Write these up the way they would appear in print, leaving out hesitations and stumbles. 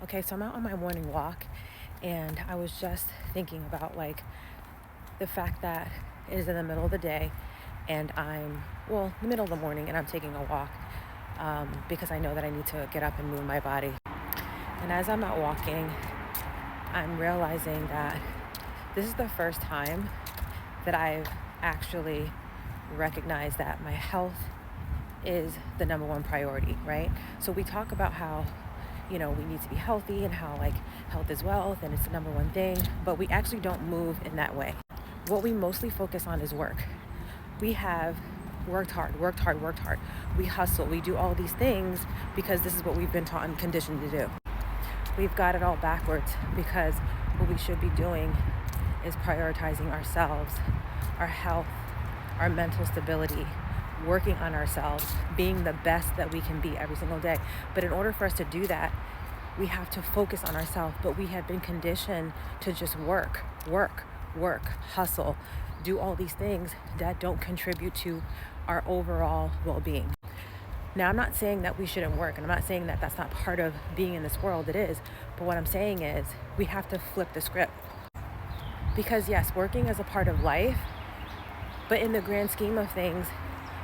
Okay, so I'm out on my morning walk and I was just thinking about the fact that it is in the middle of the day and the middle of the morning and I'm taking a walk because I know that I need to get up and move my body. And as I'm out walking, I'm realizing that this is the first time that I've actually recognized that my health is the number one priority, right? So we talk about how we need to be healthy and how health is wealth and it's the number one thing, but we actually don't move in that way. What we mostly focus on is work. We have worked hard. We hustle, we do all these things because this is what we've been taught and conditioned to do. We've got it all backwards because what we should be doing is prioritizing ourselves, our health, our mental stability, working on ourselves, being the best that we can be every single day. But in order for us to do that, we have to focus on ourselves. But we have been conditioned to just work, hustle, do all these things that don't contribute to our overall well-being. Now, I'm not saying that we shouldn't work, and I'm not saying that that's not part of being in this world. It is. But what I'm saying is we have to flip the script. Because yes, working is a part of life, but in the grand scheme of things,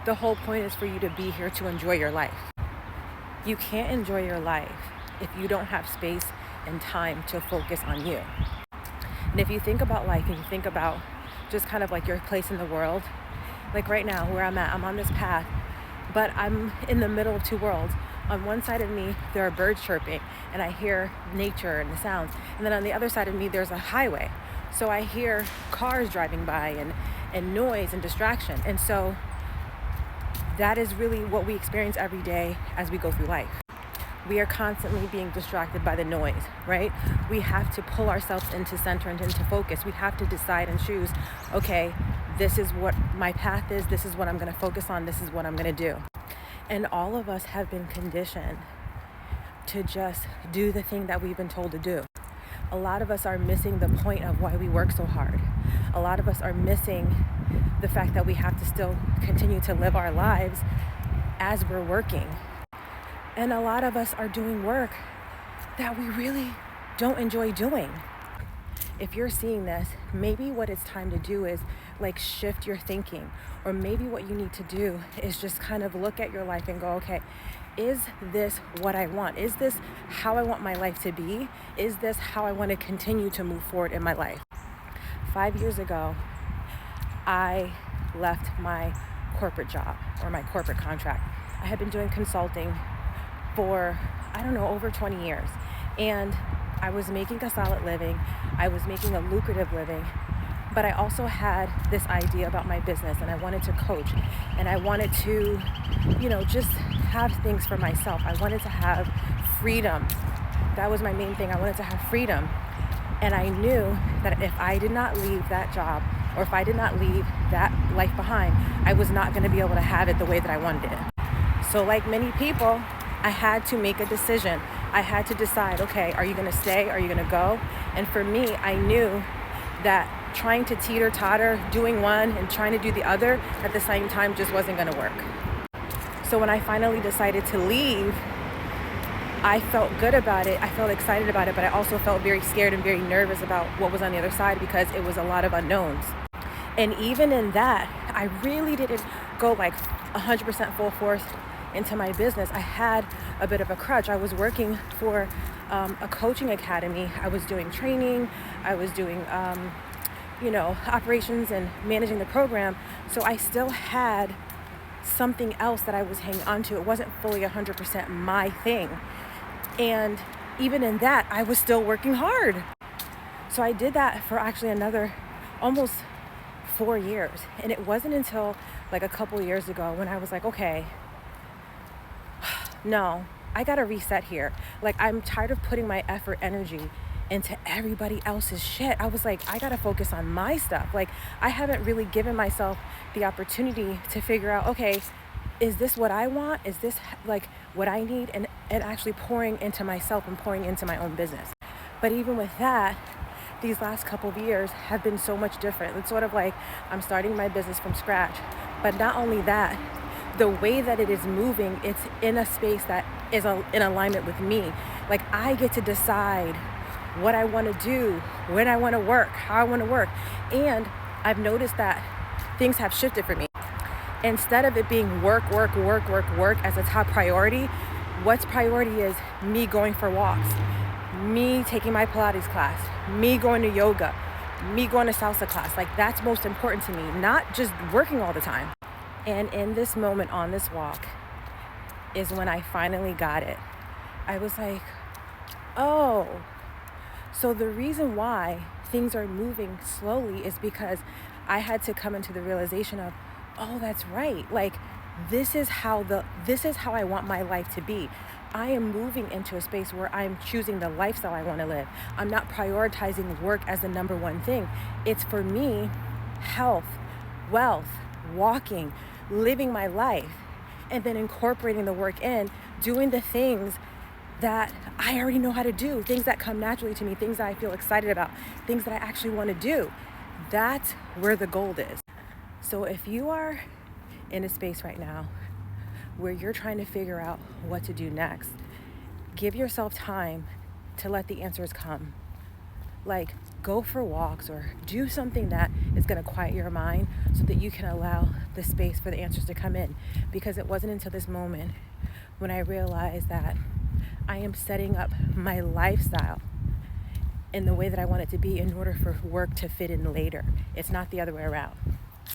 the whole point is for you to be here to enjoy your life. You can't enjoy your life if you don't have space and time to focus on you. And if you think about life and you think about just kind of like your place in the world, like right now where I'm at, I'm on this path, but I'm in the middle of two worlds. On one side of me, there are birds chirping and I hear nature and the sounds. And then on the other side of me, there's a highway. So I hear cars driving by and noise and distraction. And so that is really what we experience every day as we go through life. We are constantly being distracted by the noise, right? We have to pull ourselves into center and into focus. We have to decide and choose, okay, this is what my path is. This is what I'm going to focus on. This is what I'm going to do. And all of us have been conditioned to just do the thing that we've been told to do. A lot of us are missing the point of why we work so hard. A lot of us are missing the fact that we have to still continue to live our lives as we're working. And a lot of us are doing work that we really don't enjoy doing. If you're seeing this, maybe what it's time to do is shift your thinking, or maybe what you need to do is just kind of look at your life and go, okay, is this what I want? Is this how I want my life to be? Is this how I want to continue to move forward in my life? 5 years ago, I left my corporate job or my corporate contract. I had been doing consulting for, over 20 years. And I was making a solid living. I was making a lucrative living. But I also had this idea about my business and I wanted to coach and I wanted to, just have things for myself. I wanted to have freedom. That was my main thing. I wanted to have freedom. And I knew that if I did not leave that job or if I did not leave that life behind, I was not going to be able to have it the way that I wanted it. So like many people, I had to make a decision. I had to decide, okay, are you going to stay? Are you going to go? And for me, I knew that trying to teeter-totter, doing one and trying to do the other at the same time just wasn't going to work. So when I finally decided to leave, I felt good about it. I felt excited about it, but I also felt very scared and very nervous about what was on the other side because it was a lot of unknowns. And even in that, I really didn't go 100% full force into my business. I had a bit of a crutch. I was working for a coaching academy. I was doing training. I was doing, operations and managing the program. So I still had something else that I was hanging on to. It wasn't fully 100% my thing. And even in that, I was still working hard. So I did that for actually another almost 4 years. And it wasn't until a couple years ago when I was like, okay, no, I got to reset here. I'm tired of putting my effort, energy into everybody else's shit. I was like, I got to focus on my stuff. I haven't really given myself the opportunity to figure out, okay, is this what I want? Is this what I need? And actually pouring into myself and pouring into my own business. But even with that, these last couple of years have been so much different. It's sort of like I'm starting my business from scratch. But not only that, the way that it is moving, it's in a space that is in alignment with me. Like, I get to decide what I want to do, when I want to work, how I want to work. And I've noticed that things have shifted for me. Instead of it being work as a top priority, what's priority is me going for walks, me taking my Pilates class, me going to yoga, me going to salsa class. Like, that's most important to me, not just working all the time. And in this moment on this walk is when I finally got it. I was like, oh, so the reason why things are moving slowly is because I had to come into the realization of, oh, that's right. Like, this is how I want my life to be. I am moving into a space where I'm choosing the lifestyle I want to live. I'm not prioritizing work as the number one thing. It's for me, health, wealth, walking, living my life, and then incorporating the work in, doing the things that I already know how to do, things that come naturally to me, things that I feel excited about, things that I actually want to do. That's where the gold is. So if you are in a space right now where you're trying to figure out what to do next, give yourself time to let the answers come. Like, go for walks or do something that is going to quiet your mind so that you can allow the space for the answers to come in. Because it wasn't until this moment when I realized that I am setting up my lifestyle in the way that I want it to be in order for work to fit in later. It's not the other way around.